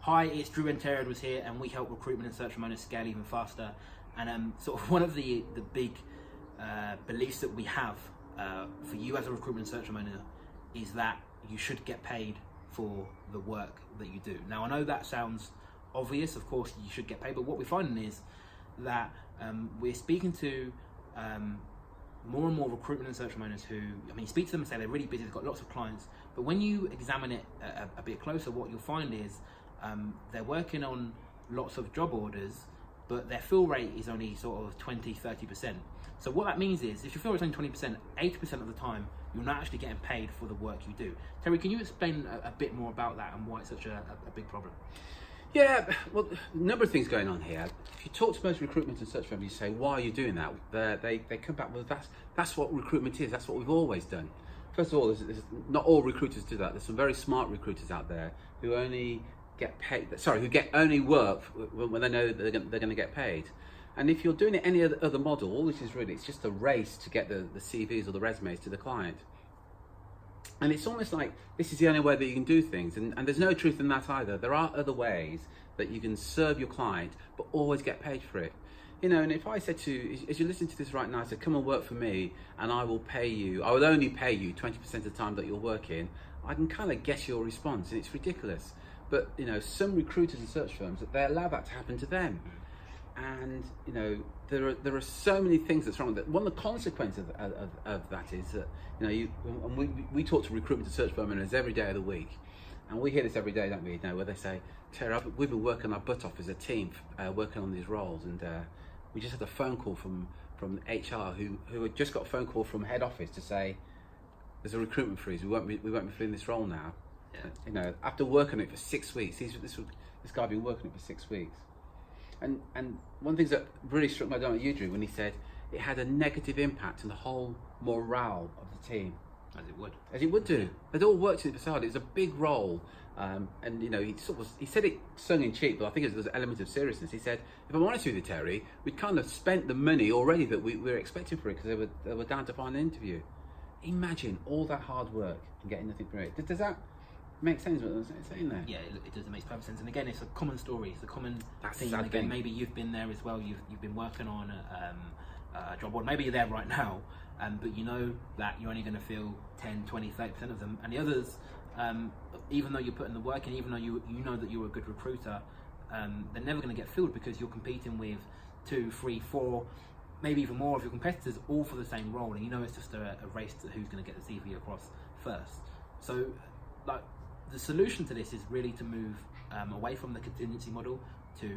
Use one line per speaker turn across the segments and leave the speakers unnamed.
Hi, it's Drew and Terry Edwards here, and we help recruitment and search owners scale even faster. And sort of one of the big beliefs that we have for you as a recruitment and search owner is that you should get paid for the work that you do. Now, I know that sounds obvious, of course you should get paid, but what we're finding is that we're speaking to more and more recruitment and search owners who, I mean, you speak to them and say they're really busy, they've got lots of clients, but when you examine it a bit closer, what you'll find is they're working on lots of job orders, but their fill rate is only sort of 20-30%. So what that means is, if your fill rate is only 20%, 80% of the time, you're not actually getting paid for the work you do. Terry, can you explain a bit more about that and why it's such a big problem?
Yeah, well, a number of things going on here. If you talk to most recruitment and search firms, you say, why are you doing that? They come back, well, that's what recruitment is, that's what we've always done. First of all, not all recruiters do that. There's some very smart recruiters out there who only get paid, who get only work when they know that they're going to get paid. And if you're doing it any other model, all this is really, it's just a race to get the CVs or the resumes to the client. And it's almost like this is the only way that you can do things, and there's no truth in that either. There are other ways that you can serve your client, but always get paid for it. You know, and if I said to you, as you're listening to this right now, I said, come and work for me, and I will pay you, I will only pay you 20% of the time that you're working, I can kind of guess your response, and it's ridiculous. But, you know, some recruiters and search firms, they allow that to happen to them. And, you know, there are so many things that's wrong with it. One of the consequences of that is that, you know, we talk to recruitment and search firm owners every day of the week, and we hear this every day, don't we? You know, where they say, Terry, we've been working our butt off as a team, working on these roles, and we just had a phone call from HR who had just got a phone call from head office to say, there's a recruitment freeze, we won't be filling this role now. Yeah. You know, after working on it for 6 weeks, this guy had been working on it for 6 weeks. And one of the things that really struck me down at you, Drew, when he said it had a negative impact on the whole morale of the team.
As it would.
As it would do. They'd all worked in it for so hard. It was a big role. And, you know, he said it sung in cheek, but I think there's an element of seriousness. He said, if I'm honest with you, Terry, we'd kind of spent the money already that we were expecting for it because they were down to find an interview. Imagine all that hard work and getting nothing for it. Does that make sense what I'm saying there?
Yeah, it does. It makes perfect sense. And again, it's a common story. It's a common theme. And again, maybe you've been there as well. You've been working on a job board. Maybe you're there right now, but you know that you're only going to fill 10, 20, 30% of them. And the others, even though you're putting the work in, even though you know that you're a good recruiter, they're never going to get filled because you're competing with 2, 3, 4, maybe even more of your competitors, all for the same role. And you know it's just a race to who's going to get the CV across first. So, like, the solution to this is really to move away from the contingency model to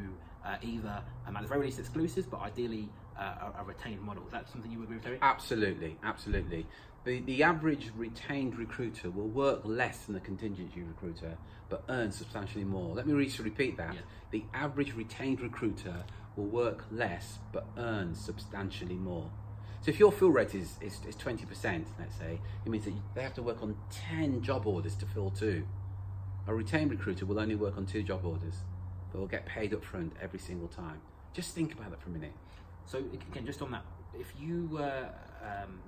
either, at the very least, exclusives, but ideally a retained model. Is that something you agree with, Terry?
Absolutely, absolutely. The average retained recruiter will work less than the contingency recruiter, but earn substantially more. Let me repeat that. Yeah. The average retained recruiter will work less, but earn substantially more. So if your fill rate is 20%, let's say, it means that they have to work on 10 job orders to fill 2. A retained recruiter will only work on 2 job orders, but will get paid up front every single time. Just think about that for a minute.
So again, just on that, if you were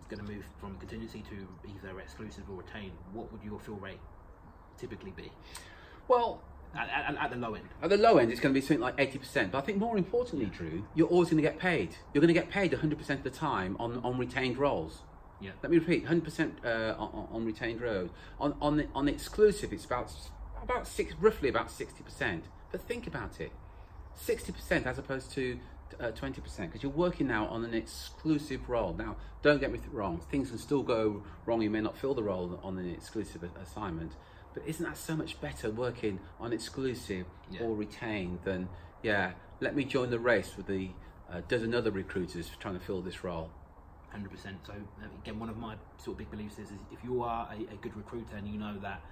going to move from contingency to either exclusive or retained, what would your fill rate typically be?
Well,
at the low end.
At the low end, it's going to be something like 80%. But I think more importantly, Drew, you're always going to get paid. You're going to get paid 100% of the time on retained roles.
Yeah.
Let me repeat, 100% on retained roles. On exclusive, it's roughly about 60%. But think about it, 60% as opposed to 20%, because you're working now on an exclusive role. Now, don't get me wrong, things can still go wrong. You may not fill the role on an exclusive assignment, but isn't that so much better working on exclusive or retained than, let me join the race with the dozen other recruiters trying to fill this role?
100%. So again, one of my sort of big beliefs is if you are a good recruiter and you know that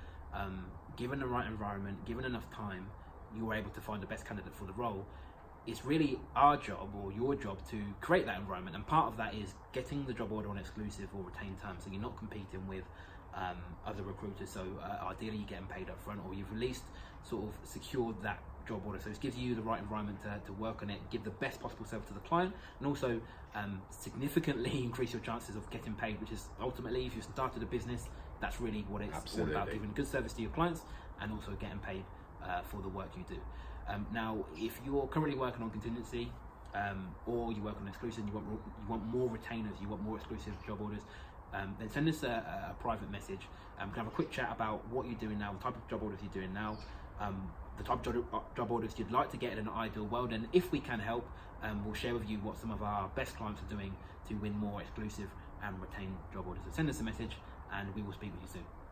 given the right environment, given enough time, you are able to find the best candidate for the role, it's really our job or your job to create that environment. And part of that is getting the job order on exclusive or retained terms, so you're not competing with other recruiters. So ideally you're getting paid up front, or you've at least sort of secured that job order. So it gives you the right environment to work on it, give the best possible service to the client, and also significantly increase your chances of getting paid, which is ultimately, if you started a business, that's really what it's all about, giving good service to your clients and also getting paid for the work you do. Now, if you're currently working on contingency, or you work on exclusive, you want more retainers, you want more exclusive job orders, then send us a private message. We can have a quick chat about what you're doing now, the type of job orders you're doing now, the type of job orders you'd like to get in an ideal world, and if we can help, we'll share with you what some of our best clients are doing to win more exclusive and retained job orders. So send us a message and we will speak with you soon.